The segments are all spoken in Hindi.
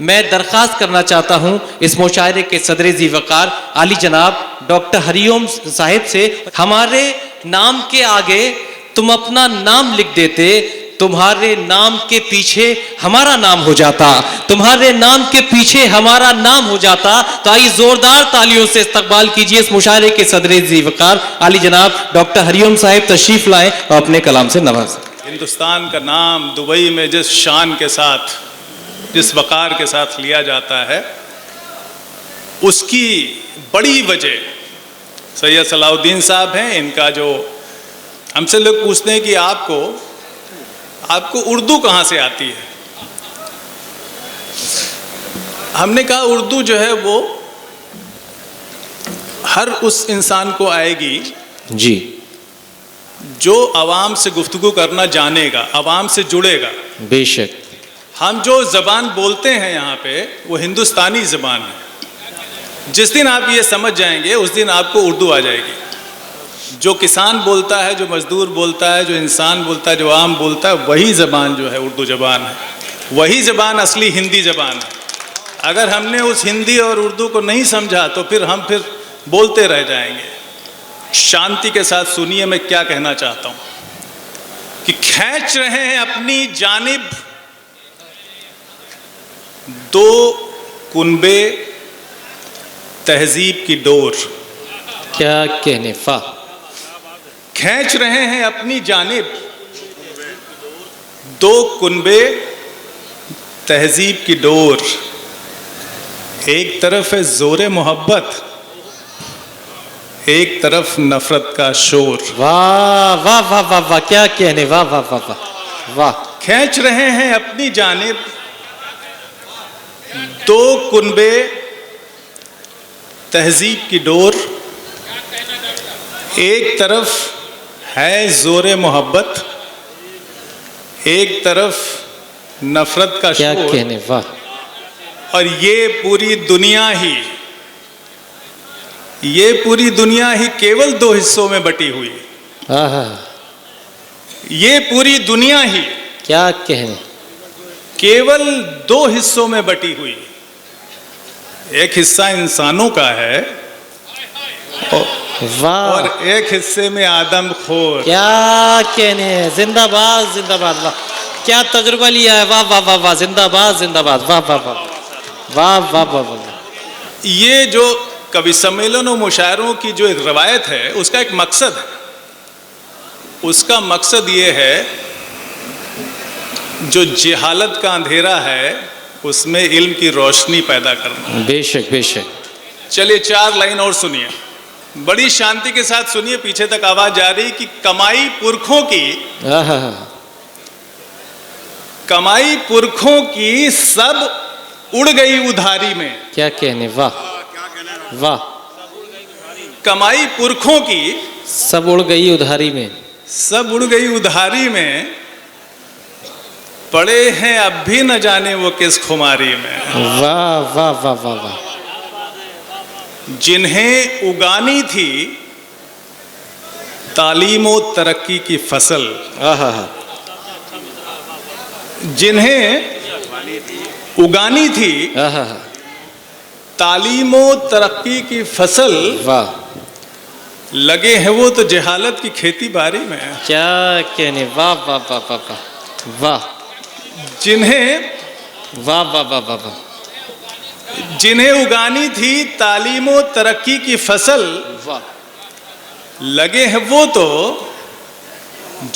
मैं दरख्वास्त करना चाहता हूं इस मुशायरे के सदर ज़ी वक़ार आली जनाब डॉक्टर हरिओम साहिब से, हमारे नाम के आगे तुम अपना नाम लिख देते, तुम्हारे नाम के पीछे हमारा नाम हो जाता, तुम्हारे नाम के पीछे हमारा नाम हो जाता। तो आइए जोरदार तालियों से इस्तकबाल कीजिए इस मुशायरे के सदर ज़ी वक़ार आली जनाब डॉक्टर हरिओम साहिब तशरीफ लाएं और अपने कलाम से नवाजें। हिंदुस्तान का नाम दुबई में जिस शान के साथ, जिस वक़ार के साथ लिया जाता है, उसकी बड़ी वजह सैयद सलाउद्दीन साहब हैं। इनका जो हमसे लोग पूछते हैं कि आपको उर्दू कहाँ से आती है, हमने कहा उर्दू जो है वो हर उस इंसान को आएगी जी जो आवाम से गुफ्तगू करना जानेगा, आवाम से जुड़ेगा। बेशक हम जो ज़बान बोलते हैं यहाँ पे वो हिंदुस्तानी ज़बान है। जिस दिन आप ये समझ जाएंगे उस दिन आपको उर्दू आ जाएगी। जो किसान बोलता है, जो मज़दूर बोलता है, जो इंसान बोलता है, जो आम बोलता है, वही ज़बान जो है उर्दू ज़बान है। वही ज़बान असली हिंदी ज़बान है। अगर हमने उस हिंदी और उर्दू को नहीं समझा तो फिर हम बोलते रह जाएंगे। शांति के साथ सुनिए मैं क्या कहना चाहता हूँ कि खींच रहे हैं अपनी जानिब दो कुनबे तहजीब की डोर। क्या कहने फा, खींच रहे हैं अपनी जानिब दो कुनबे तहजीब की डोर। एक तरफ है जोरे मोहब्बत, एक तरफ नफरत का शोर। वाह वाह वाह वाह वाह, क्या कहने, वाह वाह वाह वाह वाह। खींच रहे हैं अपनी जानिब दो कुनबे तहजीब की डोर। एक तरफ है जोरे मोहब्बत, एक तरफ नफरत का क्या शोर। कहने, वाह। और ये पूरी दुनिया ही केवल दो हिस्सों में बटी हुई। ये पूरी दुनिया ही क्या कहने, केवल दो हिस्सों में बटी हुई। एक हिस्सा इंसानों का है वाह, और एक हिस्से में आदमखोर। क्या कहने, जिंदाबाद जिंदाबाद, वाह क्या तजुर्बा लिया है, वाह वाह वाह वाह, जिंदाबाद जिंदाबाद, वाह वाह वाह वाह वाह वाह वाह। ये जो कवि सम्मेलन और मुशायरों की जो एक रवायत है उसका एक मकसद है। उसका मकसद ये है जो जहालत का अंधेरा है उसमें इल्म की रोशनी पैदा करना। बेशक बेशक। चलिए 4 लाइन और सुनिए, बड़ी शांति के साथ सुनिए। पीछे तक आवाज जा रही कि कमाई पुरखों की सब उड़ गई उधारी में। क्या कहने, वाह वाह। कमाई पुरखों की सब उड़ गई उधारी में, सब उड़ गई उधारी में, पड़े हैं अब भी न जाने वो किस खुमारी में। वाह वाह वाह वाह वाह। जिन्हें उगानी थी तालीम और तरक्की की फसल, जिन्हें उगानी थी तालीम और तरक्की की फसल, वाह, लगे हैं वो तो जहालत की खेती बाड़ी में। क्या कहने, वाह वाह वाह वाह वाह वाह। जिन्हें वाह वाह वाह वाह वाह, जिन्हें उगानी थी तालीम और तरक्की की फसल, वाह, लगे हैं वो तो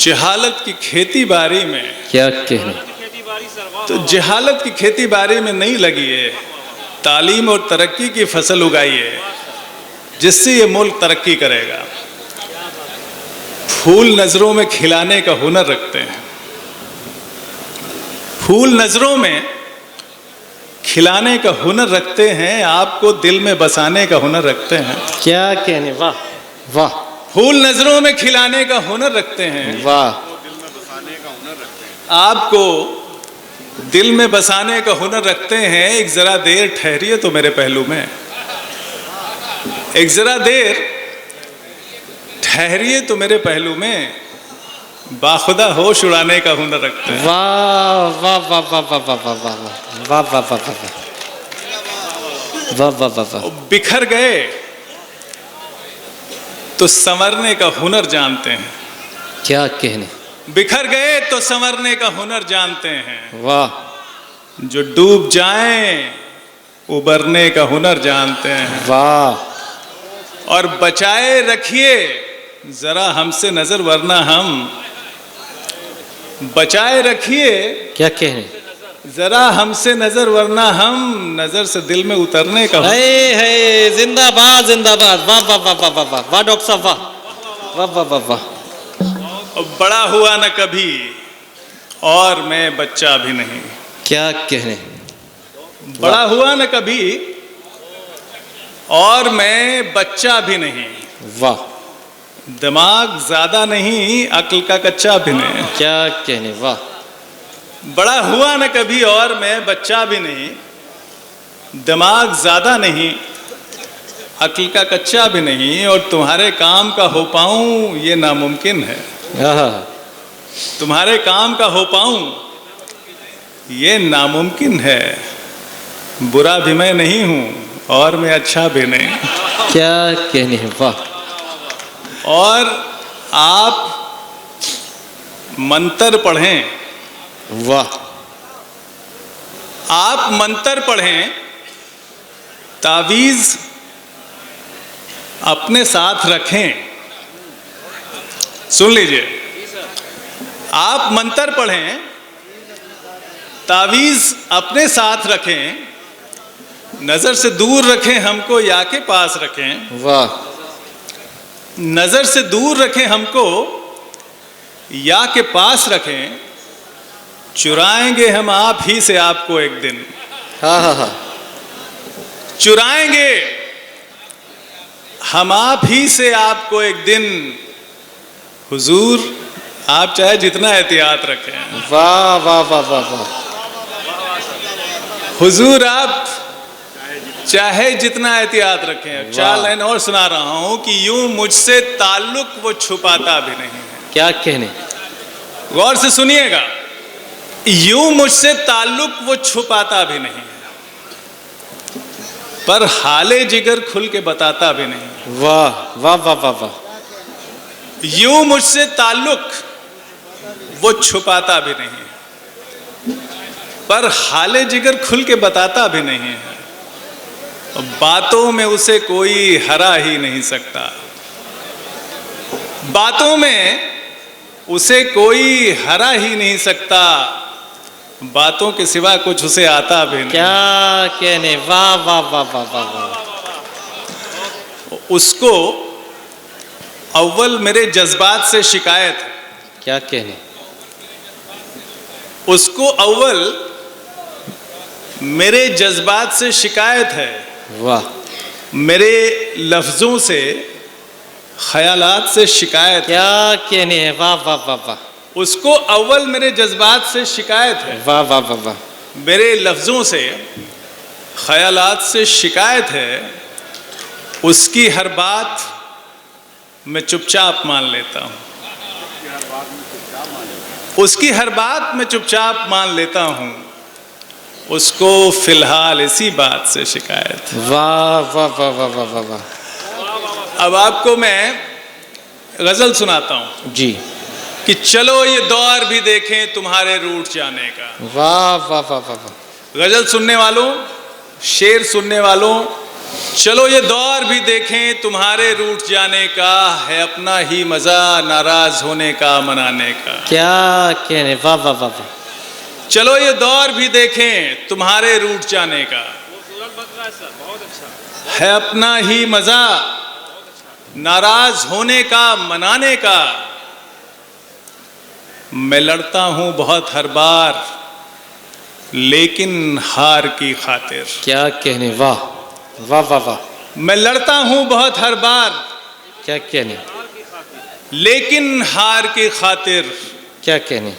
जहालत की खेती बाड़ी में। क्या कहने, तो जहालत की खेती बाड़ी में नहीं लगी है, तालीम और तरक्की की फसल उगाई है जिससे ये मुल्क तरक्की करेगा। फूल नजरों में खिलाने का हुनर रखते हैं, फूल नजरों में खिलाने का हुनर रखते हैं, आपको दिल में बसाने का हुनर रखते हैं। क्या कहने, वाह वाह। फूल नजरों में खिलाने का हुनर रखते हैं, वाह, आपको दिल में बसाने का हुनर रखते हैं। एक जरा देर ठहरिए तो मेरे पहलू में, एक जरा देर ठहरिए तो मेरे पहलू में। बाखुदा होश उड़ाने का हुनर रखते हैं। वाह वाह वाह वाह वाह वाह वाह वाह वाह वाह वाह वाह वाह वाह वाह वाह। बिखर गए तो संवरने का हुनर जानते हैं। क्या कहने, बिखर गए तो संवरने का हुनर जानते हैं। वाह। जो डूब जाएं उबरने का हुनर जानते हैं। वाह। और बचाए रखिए जरा हमसे नजर, वरना हम बचाए रखिए क्या कहने, जरा हमसे नजर, वरना हम नजर से दिल में उतरने का। है जिंदाबाद जिंदाबाद। वाह वाह वाह वाह वाह वाह वाह डॉक्टर साहब, वाह वाह वाह वाह वाह। बड़ा हुआ न कभी और मैं बच्चा भी नहीं। क्या कहने, बड़ा हुआ न कभी और मैं बच्चा भी नहीं। वाह। दिमाग ज्यादा नहीं, अक्ल का कच्चा भी नहीं। क्या कहने, वाह। बड़ा हुआ न कभी और मैं बच्चा भी नहीं, दिमाग ज्यादा नहीं, अक्ल का कच्चा भी नहीं, और तुम्हारे काम का हो पाऊं ये नामुमकिन है। तुम्हारे काम का हो पाऊं ये नामुमकिन है। बुरा भी मैं नहीं हूं और मैं अच्छा भी नहीं। क्या कहने, वाह। और आप मंत्र पढ़ें, वाह। आप मंत्र पढ़ें, तावीज अपने साथ रखें। सुन लीजिए, आप मंत्र पढ़ें, तावीज अपने साथ रखें, नजर से दूर रखें हमको या के पास रखें। वाह। नजर से दूर रखें हमको या के पास रखें, चुराएंगे हम आप ही से आपको एक दिन। हाँ हाँ हाँ। चुराएंगे हम आप ही से आपको एक दिन। हुजूर आप चाहे जितना एहतियात रखें। वाह वाह वाह वाह वाह। हुजूर आप चाहे जितना एहतियात रखें। चार लाइन और सुना रहा हूं कि यूं मुझसे ताल्लुक वो छुपाता भी नहीं है। क्या कहने, गौर से सुनिएगा, यूं मुझसे ताल्लुक वो छुपाता भी नहीं है, पर हाले जिगर खुल के बताता भी नहीं। वाह वाह वाह वाह वाह। यूं मुझसे ताल्लुक वो छुपाता भी नहीं है, पर हाले जिगर खुल के बताता भी नहीं है। बातों में उसे कोई हरा ही नहीं सकता। बातों में उसे कोई हरा ही नहीं सकता, बातों के सिवा कुछ उसे आता भी नहीं। क्या कहने, वाह वाह वाह वाह वाह वाह। उसको अव्वल मेरे जज्बात से शिकायत है। क्या कहने, उसको अव्वल मेरे जज्बात से शिकायत है। वाह। मेरे लफ्जों से, ख्यालात से शिकायत। क्या कहने है, वाह वाह वाह वाह। उसको अव्वल मेरे जज्बात से शिकायत है। वाह वाह वाह वाह। मेरे लफ्जों से, ख्यालात से शिकायत है। उसकी हर बात मैं चुपचाप मान लेता हूँ। उसकी हर बात मैं चुपचाप मान लेता हूँ। उसको फिलहाल इसी बात से शिकायत। वाह वाह वाह वाह वाह वाह वाह। अब आपको मैं गजल सुनाता हूँ जी। कि चलो ये दौर भी देखें तुम्हारे रूठ जाने का। वाह वाह वाह वाह वाह। गजल सुनने वालों, शेर सुनने वालों, चलो ये दौर भी देखें तुम्हारे रूठ जाने का। है अपना ही मजा नाराज होने का, मनाने का। क्या कहने, वाह वाह वाह वाह। चलो ये दौर भी देखें तुम्हारे रूठ जाने का। है अपना ही मजा नाराज होने का, मनाने का। मैं लड़ता हूं बहुत हर बार लेकिन हार की खातिर। क्या कहने, वाह वाह वाह वाह। मैं लड़ता हूं बहुत हर बार क्या कहने, लेकिन हार की खातिर। क्या कहने,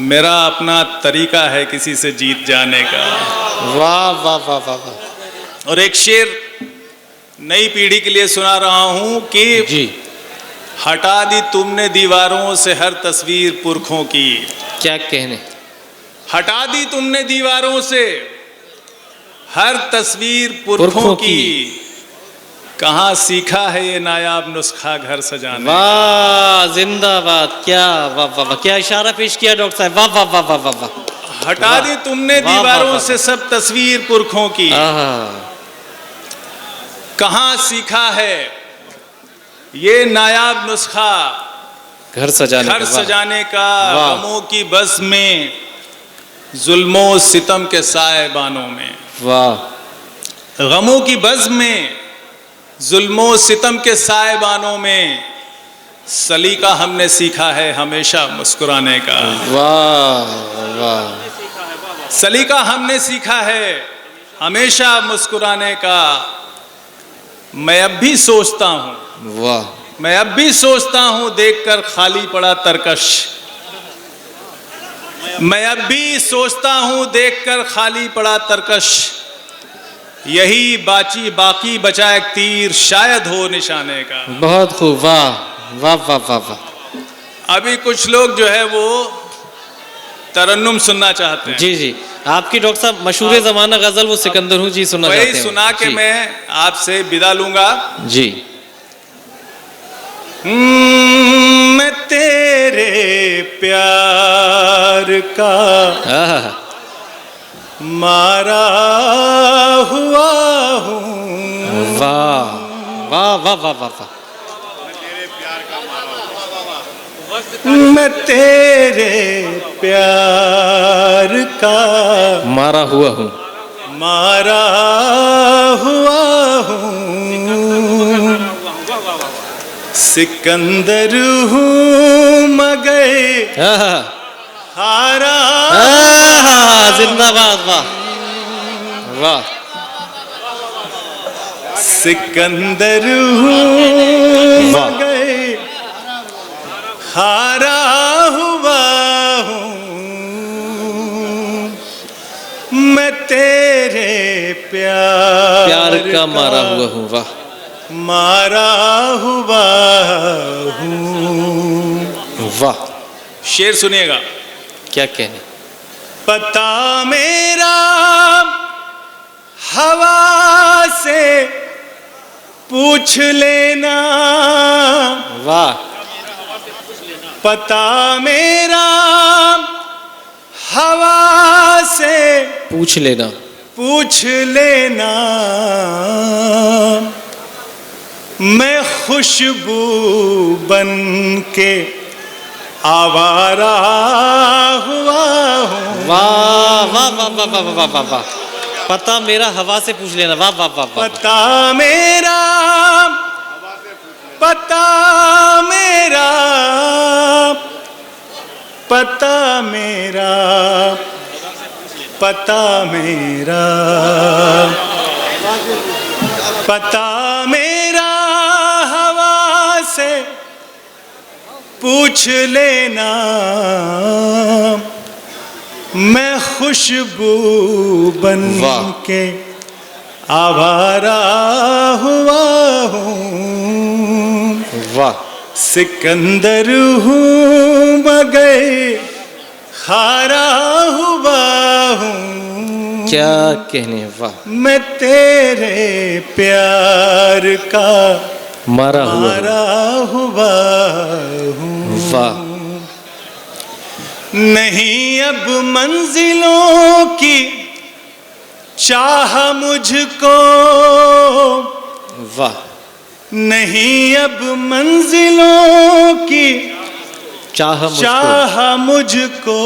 मेरा अपना तरीका है किसी से जीत जाने का। वाह वाह वाह वाह वाह। और एक शेर नई पीढ़ी के लिए सुना रहा हूं कि जी। हटा दी तुमने दीवारों से हर तस्वीर पुरखों की। क्या कहने, हटा दी तुमने दीवारों से हर तस्वीर पुरखों पुरखों की। की। कहाँ सीखा है ये नायाब नुस्खा घर सजाने। वाह जिंदाबाद, क्या वाह वाह वाह, क्या इशारा पेश किया डॉक्टर साहब, वाह वाह वाह वाह वाह वाह। हटा दी तुमने वाह, वाह, दीवारों वाह, से सब तस्वीर पुरखों की। आहा, कहाँ सीखा है ये नायाब नुस्खा घर सजाने घर का, वाह। सजाने का। वाह। गमों की बज़्म में जुल्मों सितम के साएबानों में। वाह गमों की बज़्म में जुल्मों सितम के साएबानों में सलीका हमने सीखा है हमेशा मुस्कुराने का। वाह वाह, सलीका हमने सीखा है हमेशा मुस्कुराने का। मैं अब भी सोचता हूँ, वाह मैं अब भी सोचता हूँ देखकर खाली पड़ा तरकश। मैं अब भी सोचता हूँ देखकर खाली पड़ा तरकश। यही बाकी बचा एक तीर शायद हो निशाने का। बहुत खूब, वाह वाह वाह वाह वाह। अभी कुछ लोग जो है वो तरन्नुम सुनना चाहते हैं। जी जी, आपकी डॉक्टर साहब मशहूर जमाना गजल वो सिकंदर हूँ जी सुनना चाहते वही हैं। सुना के जी, मैं आपसे विदा लूंगा। जी। मैं तेरे प्यार का आहा, मारा हुआ हूँ। वाह वाह वाह वाह वाह वाह। मैं तेरे प्यार का मारा हुआ हूँ, मारा हुआ हूँ। सिकंदर हूँ मगर आहा, हारा। आहा, जिंदाबाद, वाह वाह। सिकंदर हूँ वाह। मगर हारा हुआ हूँ। मैं तेरे प्यार का मारा हुआ हूँ, वाह। मारा हुआ हूँ। वाह, शेर सुनिएगा। क्या कहने। पता मेरा हवा से पूछ लेना। वाह, पता मेरा हवा से पूछ लेना। पूछ लेना। मैं खुशबू बन के आवारा हुआ हूँ। वाह वाह वाह वाह वाह वाह वाह वाह। पता मेरा हवा से पूछ लेना, वाह वाह वाह वाह। पता मेरा, पता मेरा, पता मेरा, पता मेरा, पता मेरा हवा से पूछ लेना। मैं खुशबू बन वाह। के आवारा हुआ हूँ। वाह, सिकंदर हूँ मगर हारा हुआ हूँ। क्या कहने, वाह। मैं तेरे प्यार का मारा हुआ हूँ, मारा हुआ हूँ। वाह। नहीं अब मंजिलों की चाह मुझको। वाह, नहीं अब मंजिलों की चाह मुझको।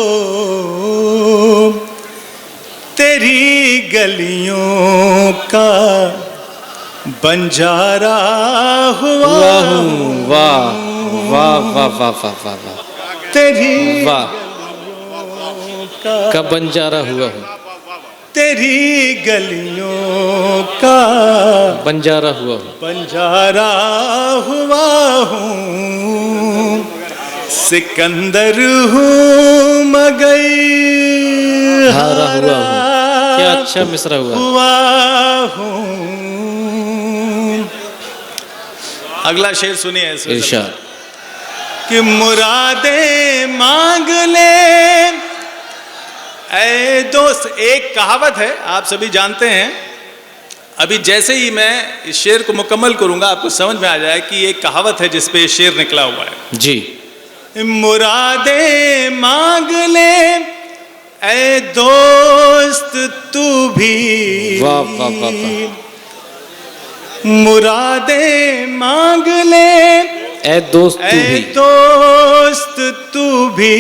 तेरी गलियों का बंजारा हुआ हूँ। वाह वाह वाह वाह वाह वाह वाह। तेरी वाह, का बंजारा हुआ हूँ। तेरी गलियों का बंजारा हुआ हूँ। बंजारा हुआ हूँ। सिकंदर हूँ मगर हारा हुआ हूँ। क्या अच्छा मिसरा हुआ। हूँ। अगला शेर सुनिए। इरशाद। कि मुरादें मांग ले। ऐ दोस्त, एक कहावत है आप सभी जानते हैं, अभी जैसे ही मैं इस शेर को मुकम्मल करूंगा आपको समझ में आ जाए कि एक कहावत है जिस पे ये शेर निकला हुआ है। जी। मुरादें मांग ले ऐ दोस्त तू भी। वाह वाह वाह वाह। मुरादें मांग ले ऐ दोस्त तू ऐ भी। दोस्त तू भी।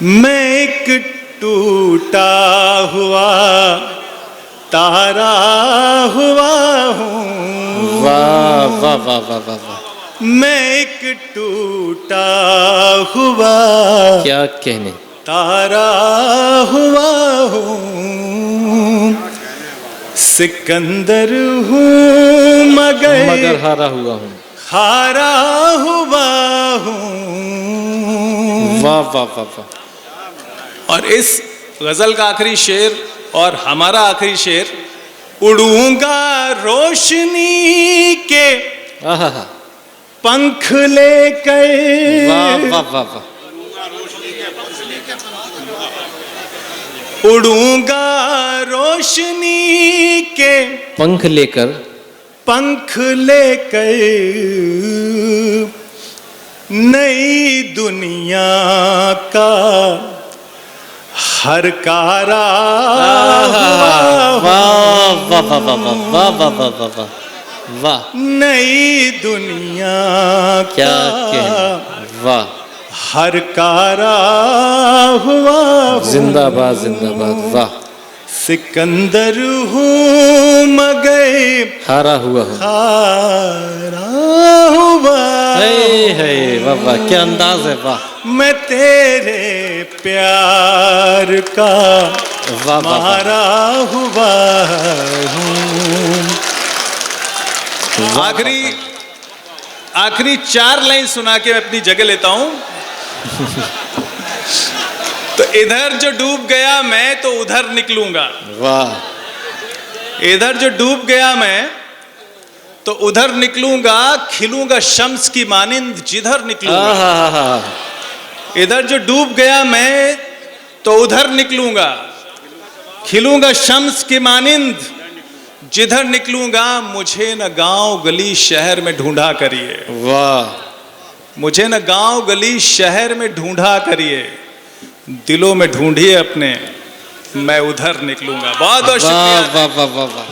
मैं एक टूटा हुआ तारा हुआ हूँ। वाह वाह वाह वाह वाह वाह। मैं एक टूटा हुआ क्या कहने। तारा हुआ हूँ। सिकंदर हूँ मगर हारा हुआ हूँ। हारा हुआ हूँ। वाह वाह वाह वाह। और इस गजल का आखिरी शेर और हमारा आखिरी शेर, उड़ूंगा रोशनी के आहा। पंख लेकर। वाह वाह वाह वाह। उड़ूंगा रोशनी के पंख लेकर। पंख लेकर नई दुनिया का हर कारा वाह वाह वाह वाह वाह वाह वाह वाह वाह वाह। नई दुनिया क्या का कहने। वाह। हर कारा हुआ हूँ। जिंदाबाद जिंदाबाद। वाह। सिकंदर हूँ मगर हारा हुआ हूँ। हारा हुआ। है वाह वाह, क्या अंदाज है। वाह। मैं तेरे प्यार का वाह वाह। मारा हुआ हूँ। आखिरी 4 लाइन सुना के मैं अपनी जगह लेता हूं। तो इधर जो डूब गया मैं तो उधर निकलूंगा। वाह। इधर जो डूब गया मैं तो उधर निकलूंगा। खिलूंगा शम्स की मानिंद जिधर निकलूंगा। आहा। इधर जो डूब गया मैं तो उधर निकलूंगा। खिलूंगा शम्स की मानिंद जिधर निकलूंगा। मुझे न गांव गली शहर में ढूंढा करिए। वाह। मुझे न गांव गली शहर में ढूंढा करिए। दिलों में ढूंढिए अपने, मैं उधर निकलूंगा। बहुत बहुत शुक्रिया। वाह वाह वाह वाह।